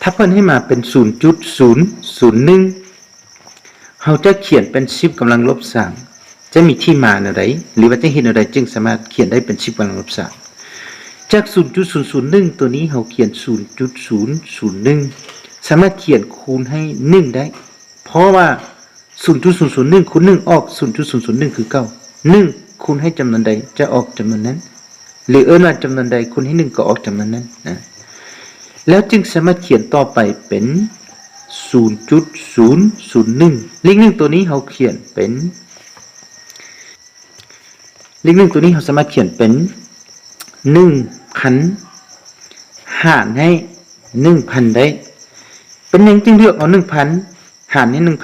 ถ้าเพิ่นให้มาเป็น 0.001 เราจะเขียนเป็น10กำลังลบ3จะมีที่มาอะไรหรือว่าจะเห็นอะไรจึงสามารถเขียนได้เป็น10กำลังลบ3จาก 0.001 ตัวนี้เราเขียน 0.001 สามารถเขียนคูณให้1ได้เพราะว่า 0.001 คูณ1ออก 0.001 คือ9 1คูณให้จำนวนใดจะออกจำนวนนั้นหรือว่าจำนวนใดคูณให้1ก็ออกจำนวนนั้นนะแล้วจึงสามารถเขียนต่อไปเป็น 0.001 เลข1ตัวนี้เราเขียนเป็นเลข1ตัวนี้เราสามารถเขียนเป็น 1,000 หารให้ 1,000 ได้เป็นหยังจึงเลือกเอา 1,000 หารให้ 1,000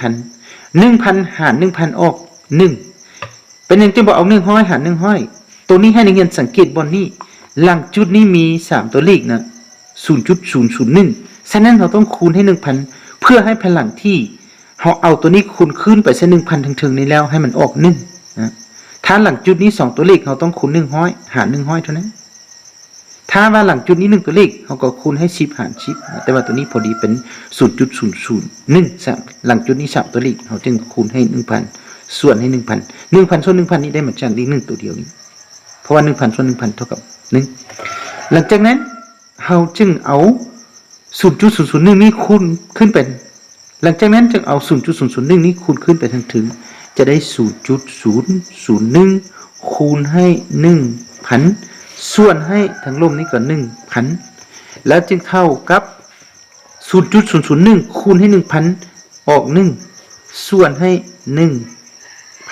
1,000 หาร 1,000 ออก 1เป็นหยังจึงบ่เอา100หาร100ตัวนี้ให้นักเรียนสังเกตบนนี้หลังจุดนี้มี3ตัวเลขนะ 0.001 ฉะนั้นเราต้องคูณให้ 1,000 เพื่อให้พลังที่เราเอาตัวนี้คูณขึ้นไปซะ 1,000 ถึงๆนี้แล้วให้มันออก1นะถ้าหลังจุดนี้2ตัวเลขเราต้องคูณ100หาร100เท่านั้นถ้าว่าหลังจุดนี้1ตัวเลขเราก็คูณให้10หาร10แต่ว่าตัวนี้พอดีเป็น 0.001 หลังจุดนี้3ตัวเลขเราจึงคูณให้ 1,000 ส่วนให้ 1,000 1,000 ส่วน 1,000 นี้ได้มาจากเลข1ตัวเดียวนี้เพราะว่า 1,000 ส่วน 1,000 เท่ากับ1หลังจากนั้นเราจึงเอา 0.001 นี้คูณขึ้นเป็นหลังจากนั้นจึงเอา 0.001 นี้คูณขึ้นไปถึงจะได้ 0.001 คูณให้ 1,000 ส่วนให้ทั้งลมนี้ก็ 1,000 แล้วจึงเท่ากับ 0.001 คูณให้ 1,000 ออก 1 ส่วนให้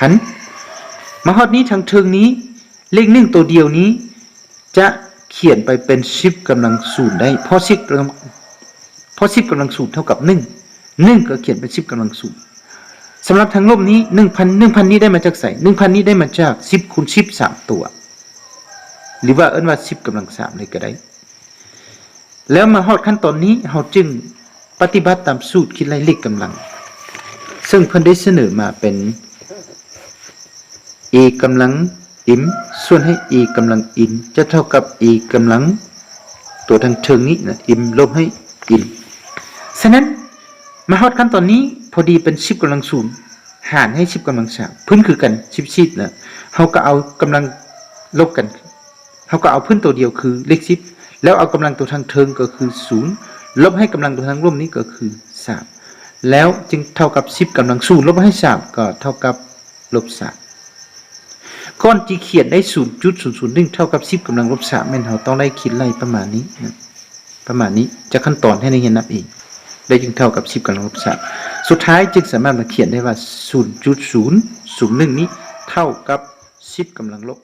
1,000 มาฮอดนี้ทางเทิงนี้เลข1ตัวเดียวนี้จะเขียนไปเป็น10กำลัง0ได้เพราะ10กำลัง0เท่ากับ1ก็เขียนเป็น10กำลัง0สำหรับทางลบนี้ 1,000 นี้ได้มาจากไส 1,000 นี้ได้มาจาก10คูณ10 3ตัวหรือว่าเอิ้นว่า10กำลัง3เลยก็ได้แล้วมาฮอดขั้นตอนนี้เราจึงปฏิบัติตามสูตรคิดไล่เลขกำลังซึ่งเพิ่นได้เสนอมาเป็น a กำลังm ส่วนให้ a กำลัง in จะเท่ากับ a กำลังตัวทางเชิงนี้นะ m ลบให้ in ฉะนั้นมาฮอดขั้นตอนนี้พอดีเป็น10กำลัง0หารให้10กำลัง3พื้นคือกัน10นะเราก็เอากำลังลบกันเราก็เอาพื้นตัวเดียวคือเลข10แล้วเอากำลังตัวทางเทิงก็คือ0ลบให้กำลังตัวทางร่วมนี้ก็คือ3แล้วจึงเท่ากับ10กำลัง0ลบให้3ก็เท่ากับลบ3ก่อนที่เขียนได้ 0.001 เท่ากับ10กำลังลบ3แม่นเราต้องได้คิดไล่ประมาณนี้นะประมาณนี้จะขั้นตอนให้นักเรียนนับเองได้จึงเท่ากับ10กำลังลบ3สุดท้ายจึงสามารถมาเขียนได้ว่า 0.001 นี้เท่ากับ10กำลังลบ